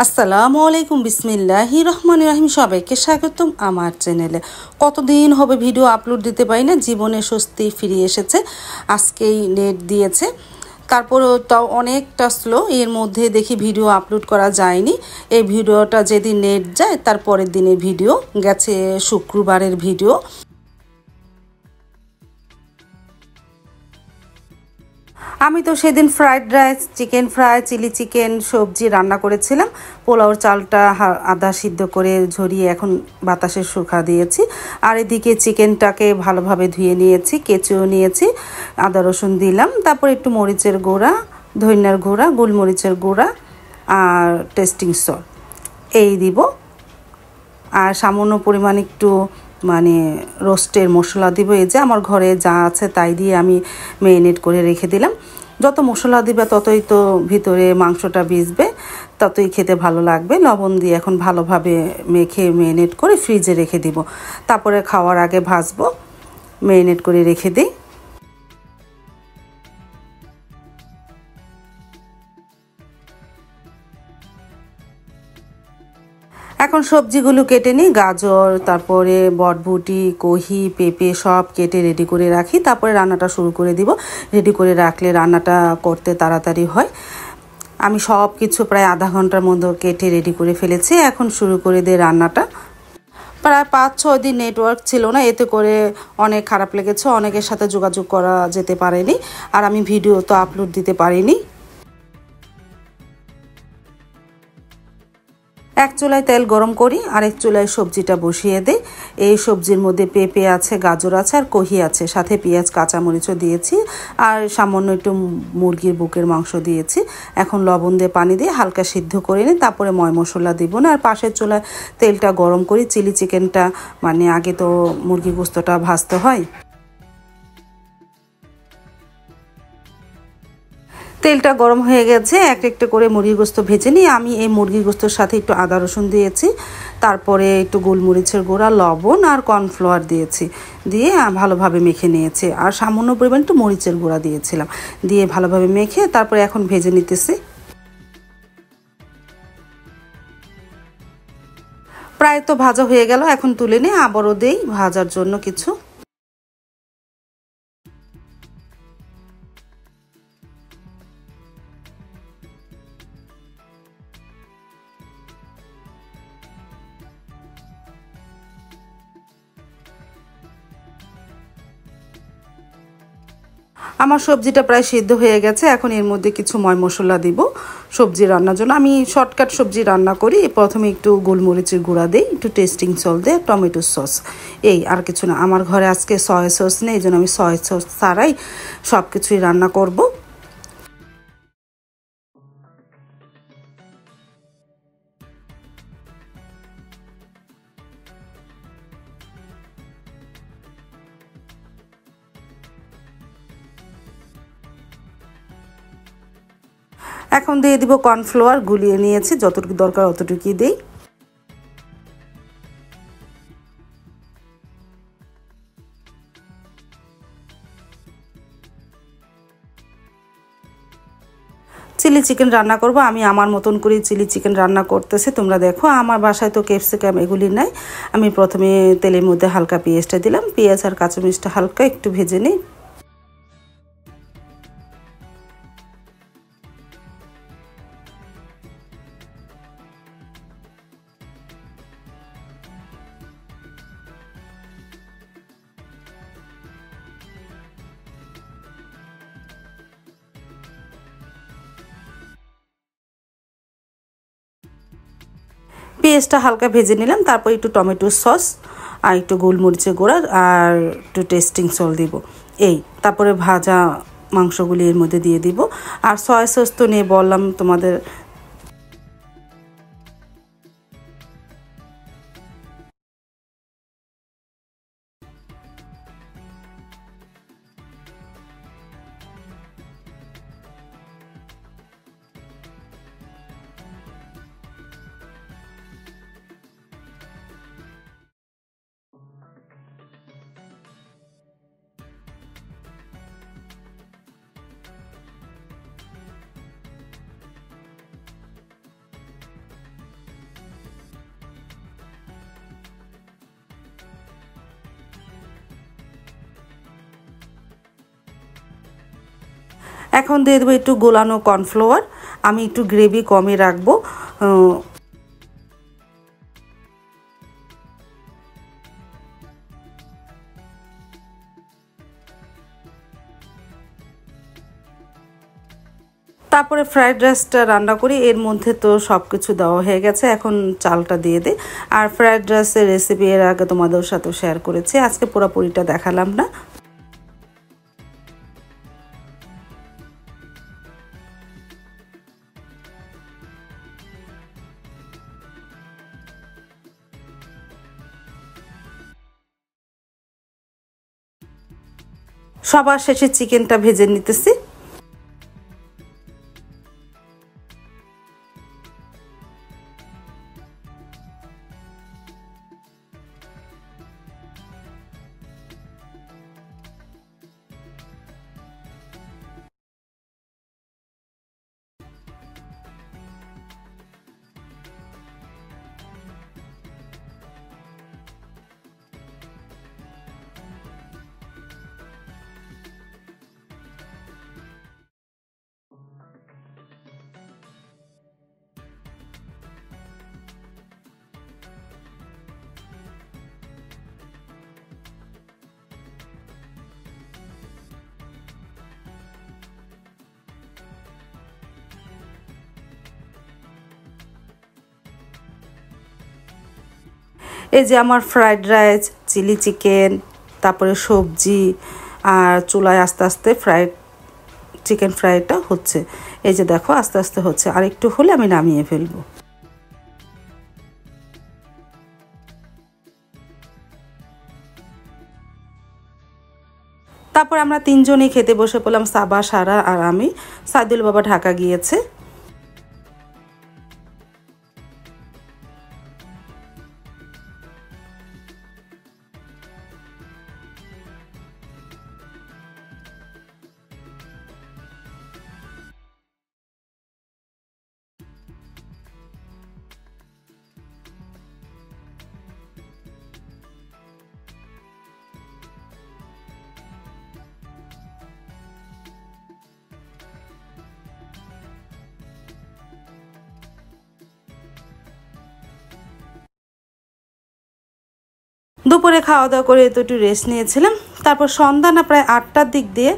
আসসালামু আলাইকুম, বিসমিল্লাহির রহমানির রহিম। সবাইকে স্বাগতম আমার চ্যানেলে। কতদিন হবে ভিডিও আপলোড দিতে পারি না, জীবনে স্বস্তি ফিরে এসেছে। আজকেই নেট দিয়েছে, তারপরেও তাও অনেকটা স্লো, এর মধ্যে দেখি ভিডিও আপলোড করা যায়নি। এই ভিডিওটা যেদিন নেট যায় তার পরের দিনের ভিডিও গেছে, শুক্রবারের ভিডিও। আমি তো সেদিন fried rice, chicken fry, chilli chicken, সবজি রান্না করেছিলাম। পোলাওর চালটা আধা সিদ্ধ করে ঝরিয়ে এখন বাতাসে শুকা দিয়েছি। আর এদিকে চিকেনটাকে ভালোভাবে ধুয়ে নিয়েছি, কেচেও নিয়েছি। আদা রসুন দিলাম, তারপর একটু মরিচের গুঁড়া, ধনিয়ার গুঁড়া, গোলমরিচের গুঁড়া আর টেস্টিং সল্ট এই দিব। আর সামান্য পরিমাণ একটু রোস্টের মশলা দিব। এই যে আমার ঘরে যা আছে তাই দিয়ে আমি ম্যারিনেট করে রেখে দিলাম। যত মশলা দিবে ততই তো ভিতরে মাংসটা ভিজবে, ততই খেতে ভালো লাগবে। লবণ দিয়ে এখন ভালোভাবে মেখে ম্যারিনেট করে ফ্রিজে রেখে দিব। তারপরে খাওয়ার আগে ভাজবো, ম্যারিনেট করে রেখে দিই। এখন সবজিগুলো কেটে নিই, গাজর, তারপরে বটবুটি, কহি, পেঁপে সব কেটে রেডি করে রাখি। তারপরে রান্নাটা শুরু করে দিব। রেডি করে রাখলে রান্নাটা করতে তাড়াতাড়ি হয়। আমি সব কিছু প্রায় আধা ঘন্টার মধ্যে কেটে রেডি করে ফেলেছি। এখন শুরু করে দিই রান্নাটা। প্রায় 5-6 দিন নেটওয়ার্ক ছিল না, এতে করে অনেক খারাপ লেগেছে। অনেকের সাথে যোগাযোগ করা যেতে পারেনি, আর আমি ভিডিও তো আপলোড দিতে পারিনি। এক চুলায় তেল গরম করি, আরেক চুলায় সবজিটা বসিয়ে দিই। এই সবজির মধ্যে পেঁপে আছে, গাজর আছে আর কহি আছে, সাথে পেঁয়াজ, কাঁচামরিচও দিয়েছি আর সামান্য একটু মুরগির বুকের মাংস দিয়েছি। এখন লবণ দিয়ে পানি দিয়ে হালকা সিদ্ধ করে নিই, তারপরে ময় মশলা দিব না। আর পাশের চুলায় তেলটা গরম করি। চিলি চিকেনটা আগে তো মুরগি গোস্তটা ভাজতে হয়। তেলটা গরম হয়ে গেছে, একটা করে মুরগির গোস্ত ভেজে নিই। আমি এই মুরগির গোস্তর সাথে একটু আদা রসুন দিয়েছি, তারপরে একটু গোলমরিচের গুঁড়া, লবণ আর কর্নফ্লাওয়ার দিয়েছি, দিয়ে ভালোভাবে মেখে নিয়েছি। আর সামান্য পরিমাণ একটু মরিচের গুঁড়া দিয়েছিলাম, দিয়ে ভালোভাবে মেখে তারপরে এখন ভেজে নিতেছি। প্রায় তো ভাজা হয়ে গেল, এখন তুলে নিয়ে আবারও দেই ভাজার জন্য কিছু। আমার সবজিটা প্রায় সিদ্ধ হয়ে গেছে। এখন এর মধ্যে কিছু ময় মশলা দিব সবজি রান্নার জন্য। আমি শর্টকাট সবজি রান্না করি। প্রথমে একটু গোলমরিচের গুঁড়া দিই, একটু টেস্টিং সল্ট দিই, টমেটো সস, এই আর কিছু না। আমার ঘরে আজকে সয়া সস নেই, এই জন্য আমি সয়া সস ছাড়াই সব কিছুই রান্না করব। এখন দিয়ে দিব কর্নফ্লাওয়ার, গুলিয়ে নিয়েছি, যতটুকু দরকার অতটুকুই দিই। চিলি চিকেন রান্না করব। আমি আমার মতন করে চিলি চিকেন রান্না করতেছি, তোমরা দেখো। আমার বাসায় তো ক্যাপসিকাম এগুলি নাই। আমি প্রথমে তেলের মধ্যে হালকা পেঁয়াজটা দিলাম, পেঁয়াজ আর কাঁচামরিচটা হালকা একটু ভেজে নিই। পেঁয়াজটা হালকা ভেজে নিলাম, তারপর একটু টমেটো সস আর একটু গোলমরিচের গুঁড়া আর একটু টেস্টিং সল্ট দিব। এই তারপরে ভাজা মাংসগুলি এর মধ্যে দিয়ে দিব। আর সয়া সস তো নিয়ে বললাম তোমাদের। এখন দিয়ে দেবো একটু গোলানো কর্নফ্লাওয়ার। আমি একটু গ্রেভি কমই রাখবো। তারপরে ফ্রাইড রাইসটা রান্না করি। এর মধ্যে তো সব কিছু দেওয়া হয়ে গেছে, এখন চালটা দিয়ে দিই। আর ফ্রাইড রাইসের রেসিপি এর আগে তোমাদের সাথে শেয়ার করেছি, আজকে পুরোপুরিটা দেখালাম না। সবার শেষে চিকেনটা ভেজে নিতেছি। এই যে আমার ফ্রাইড রাইস, চিলি চিকেন, তারপরে সবজি, আর চুলায় আস্তে আস্তে চিকেন ফ্রাইটা হচ্ছে। এই যে দেখো আস্তে আস্তে হচ্ছে, আর একটু হলে আমি নামিয়ে ফেলবো। তারপর আমরা তিনজনেই খেতে বসে পড়লাম, সাবা, সারা আর আমি। সাইদুল বাবা ঢাকা গিয়েছে। দুপুরে খাওয়া দাওয়া করে তো একটু রেস্ট নিয়েছিলাম। তারপর সন্ধ্যা না প্রায় 8টার দিক দিয়ে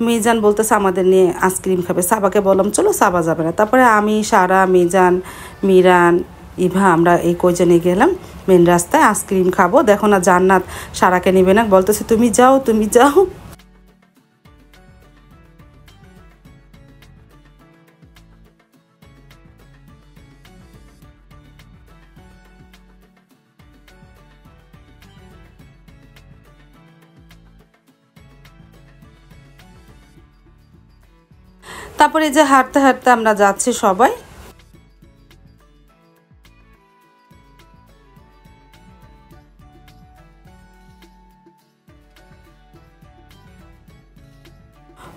মিজান বলতেছে আমাদের নিয়ে আইসক্রিম খাবে। সাবাকে বললাম চলো, সাবা যাবে না। তারপরে আমি, সারা, মিজান, মিরান, ইভা আমরা এই কয়জনে গেলাম মেন রাস্তায় আইসক্রিম খাবো। দেখো না জান্নাত সারাকে নেবে না, বলতেছে তুমি যাও তুমি যাও। তারপরে যে হাঁটতে হাঁটতে আমরা যাচ্ছি সবাই।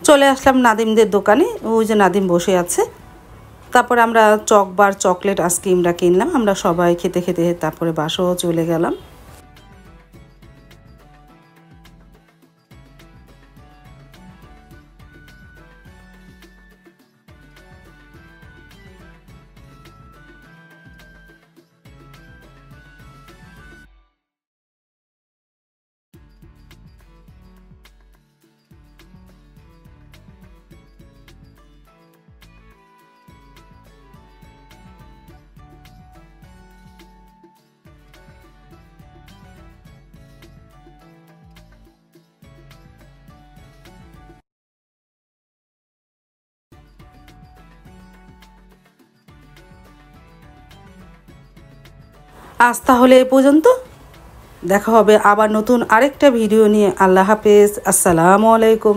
চলে আসলাম নাদিমদের দোকানে, ওই যে নাদিম বসে আছে। তারপরে আমরা চকবার চকলেট আইসক্রিমটা কিনলাম, আমরা সবাই খেতে খেতে তারপরে বাসাও চলে গেলাম। আজ তাহলে এ পর্যন্ত, দেখা হবে আবার নতুন আরেকটা ভিডিও নিয়ে। আল্লাহ হাফেজ, আসসালামু আলাইকুম।